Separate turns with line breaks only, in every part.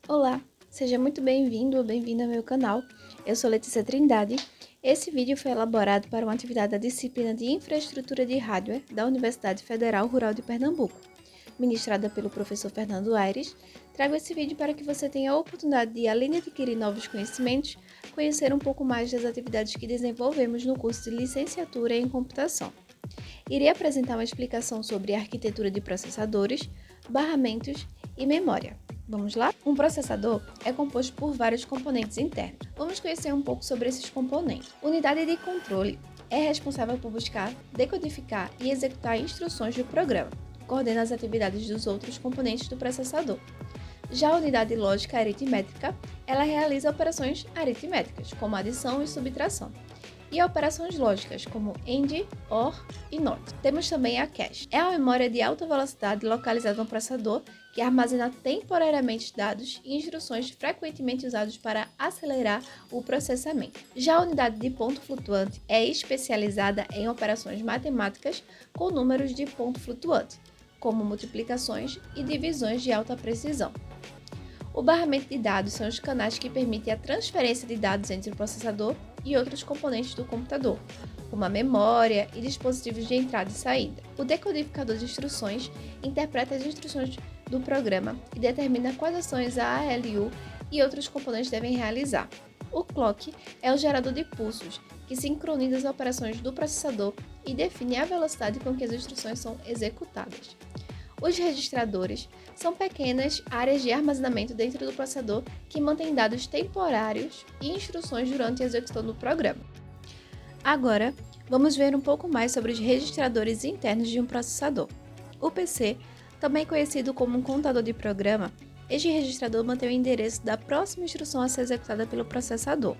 Olá, seja muito bem-vindo ou bem-vinda ao meu canal. Eu sou Letícia Trindade. Esse vídeo foi elaborado para uma atividade da disciplina de Infraestrutura de Hardware da Universidade Federal Rural de Pernambuco, ministrada pelo professor Fernando Aires. Trago esse vídeo para que você tenha a oportunidade de, além de adquirir novos conhecimentos, conhecer um pouco mais das atividades que desenvolvemos no curso de Licenciatura em Computação. Irei apresentar uma explicação sobre arquitetura de processadores, barramentos e memória. Vamos lá? Um processador é composto por vários componentes internos. Vamos conhecer um pouco sobre esses componentes. Unidade de controle é responsável por buscar, decodificar e executar instruções do programa. Coordena as atividades dos outros componentes do processador. Já a unidade lógica aritmética, ela realiza operações aritméticas, como adição e subtração, e operações lógicas, como AND, OR e NOT. Temos também a cache. É a memória de alta velocidade localizada no processador que armazena temporariamente dados e instruções frequentemente usados para acelerar o processamento. Já a unidade de ponto flutuante é especializada em operações matemáticas com números de ponto flutuante, como multiplicações e divisões de alta precisão. O barramento de dados são os canais que permitem a transferência de dados entre o processador e outros componentes do computador, como a memória e dispositivos de entrada e saída. O decodificador de instruções interpreta as instruções do programa e determina quais ações a ALU e outros componentes devem realizar. O clock é o gerador de pulsos, que sincroniza as operações do processador e define a velocidade com que as instruções são executadas. Os registradores são pequenas áreas de armazenamento dentro do processador que mantêm dados temporários e instruções durante a execução do programa. Agora, vamos ver um pouco mais sobre os registradores internos de um processador. O PC, também conhecido como um contador de programa, este registrador mantém o endereço da próxima instrução a ser executada pelo processador.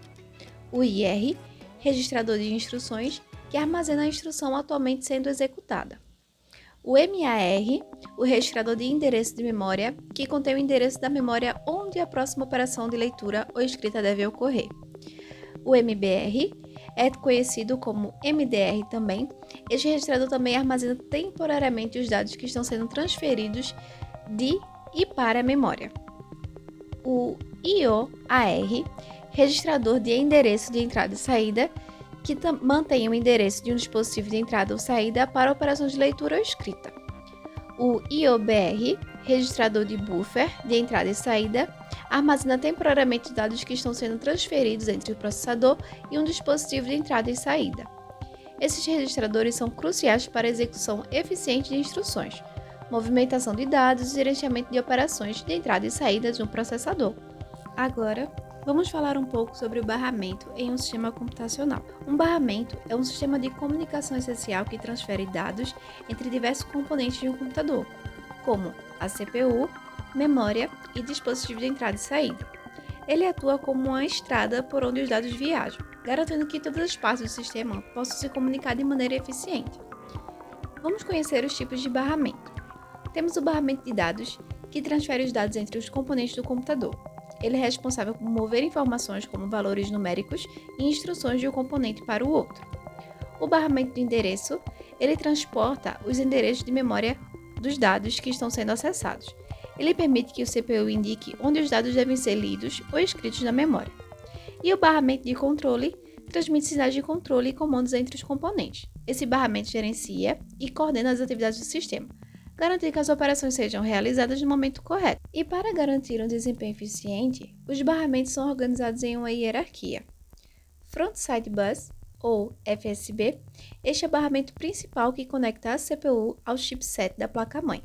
O IR, registrador de instruções, que armazena a instrução atualmente sendo executada. O MAR, o registrador de endereço de memória, que contém o endereço da memória onde a próxima operação de leitura ou escrita deve ocorrer. O MBR é conhecido como MDR também. Este registrador também armazena temporariamente os dados que estão sendo transferidos de e para a memória. O IOAR, registrador de endereço de entrada e saída, que mantém o endereço de um dispositivo de entrada ou saída para operações de leitura ou escrita. O IOBR, registrador de buffer de entrada e saída, armazena temporariamente dados que estão sendo transferidos entre o processador e um dispositivo de entrada e saída. Esses registradores são cruciais para a execução eficiente de instruções, movimentação de dados e gerenciamento de operações de entrada e saída de um processador. Agora, vamos falar um pouco sobre o barramento em um sistema computacional. Um barramento é um sistema de comunicação essencial que transfere dados entre diversos componentes de um computador, como a CPU, memória e dispositivo de entrada e saída. Ele atua como uma estrada por onde os dados viajam, garantindo que todas as partes do sistema possam se comunicar de maneira eficiente. Vamos conhecer os tipos de barramento. Temos o barramento de dados, que transfere os dados entre os componentes do computador. Ele é responsável por mover informações como valores numéricos e instruções de um componente para o outro. O barramento de endereço, ele transporta os endereços de memória dos dados que estão sendo acessados. Ele permite que o CPU indique onde os dados devem ser lidos ou escritos na memória. E o barramento de controle transmite sinais de controle e comandos entre os componentes. Esse barramento gerencia e coordena as atividades do sistema, garantir que as operações sejam realizadas no momento correto. E para garantir um desempenho eficiente, os barramentos são organizados em uma hierarquia. Frontside Bus, ou FSB, este é o barramento principal que conecta a CPU ao chipset da placa-mãe,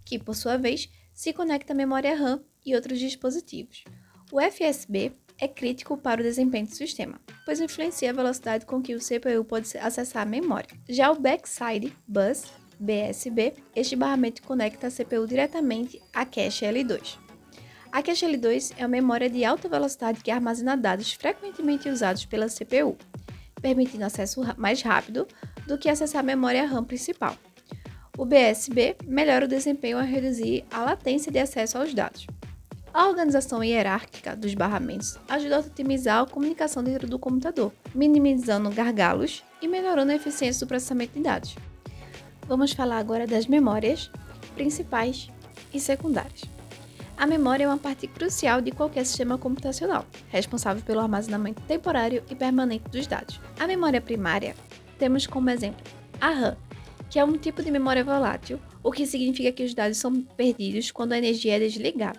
que, por sua vez, se conecta à memória RAM e outros dispositivos. O FSB é crítico para o desempenho do sistema, pois influencia a velocidade com que o CPU pode acessar a memória. Já o Backside Bus, BSB, este barramento conecta a CPU diretamente à cache L2. A cache L2 é uma memória de alta velocidade que armazena dados frequentemente usados pela CPU, permitindo acesso mais rápido do que acessar a memória RAM principal. O BSB melhora o desempenho ao reduzir a latência de acesso aos dados. A organização hierárquica dos barramentos ajuda a otimizar a comunicação dentro do computador, minimizando gargalos e melhorando a eficiência do processamento de dados. Vamos falar agora das memórias principais e secundárias. A memória é uma parte crucial de qualquer sistema computacional, responsável pelo armazenamento temporário e permanente dos dados. A memória primária temos como exemplo a RAM, que é um tipo de memória volátil, o que significa que os dados são perdidos quando a energia é desligada.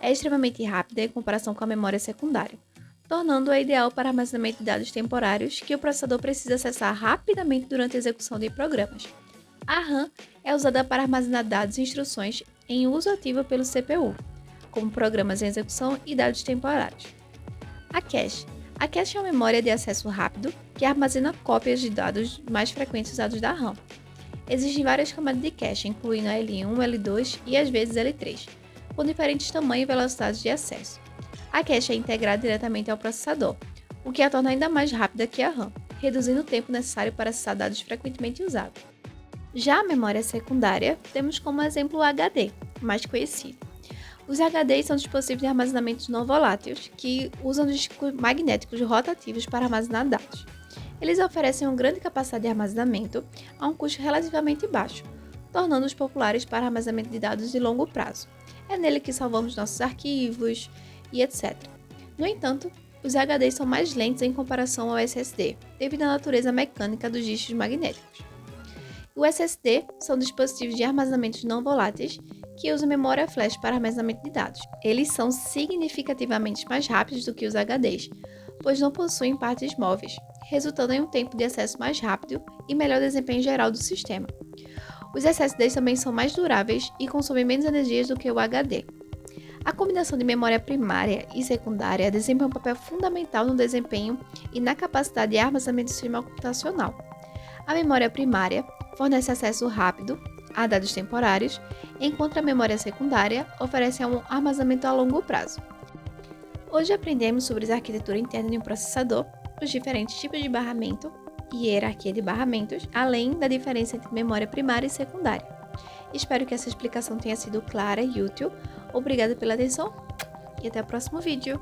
É extremamente rápida em comparação com a memória secundária, tornando-a ideal para armazenamento de dados temporários que o processador precisa acessar rapidamente durante a execução de programas. A RAM é usada para armazenar dados e instruções em uso ativo pelo CPU, como programas em execução e dados temporários. A cache. A cache é uma memória de acesso rápido que armazena cópias de dados mais frequentes usados da RAM. Existem várias camadas de cache, incluindo a L1, L2 e às vezes L3, com diferentes tamanhos e velocidades de acesso. A cache é integrada diretamente ao processador, o que a torna ainda mais rápida que a RAM, reduzindo o tempo necessário para acessar dados frequentemente usados. Já a memória secundária, temos como exemplo o HD, mais conhecido. Os HDs são dispositivos de armazenamento não voláteis que usam discos magnéticos rotativos para armazenar dados. Eles oferecem uma grande capacidade de armazenamento a um custo relativamente baixo, tornando-os populares para armazenamento de dados de longo prazo. É nele que salvamos nossos arquivos e etc. No entanto, os HDs são mais lentos em comparação ao SSD, devido à natureza mecânica dos discos magnéticos. O SSD são dispositivos de armazenamento não voláteis que usam memória flash para armazenamento de dados. Eles são significativamente mais rápidos do que os HDs, pois não possuem partes móveis, resultando em um tempo de acesso mais rápido e melhor desempenho geral do sistema. Os SSDs também são mais duráveis e consomem menos energias do que o HD. A combinação de memória primária e secundária desempenha um papel fundamental no desempenho e na capacidade de armazenamento do sistema computacional. A memória primária fornece acesso rápido a dados temporários, enquanto a memória secundária oferece um armazenamento a longo prazo. Hoje aprendemos sobre a arquitetura interna de um processador, os diferentes tipos de barramento e hierarquia de barramentos, além da diferença entre memória primária e secundária. Espero que essa explicação tenha sido clara e útil. Obrigada pela atenção e até o próximo vídeo!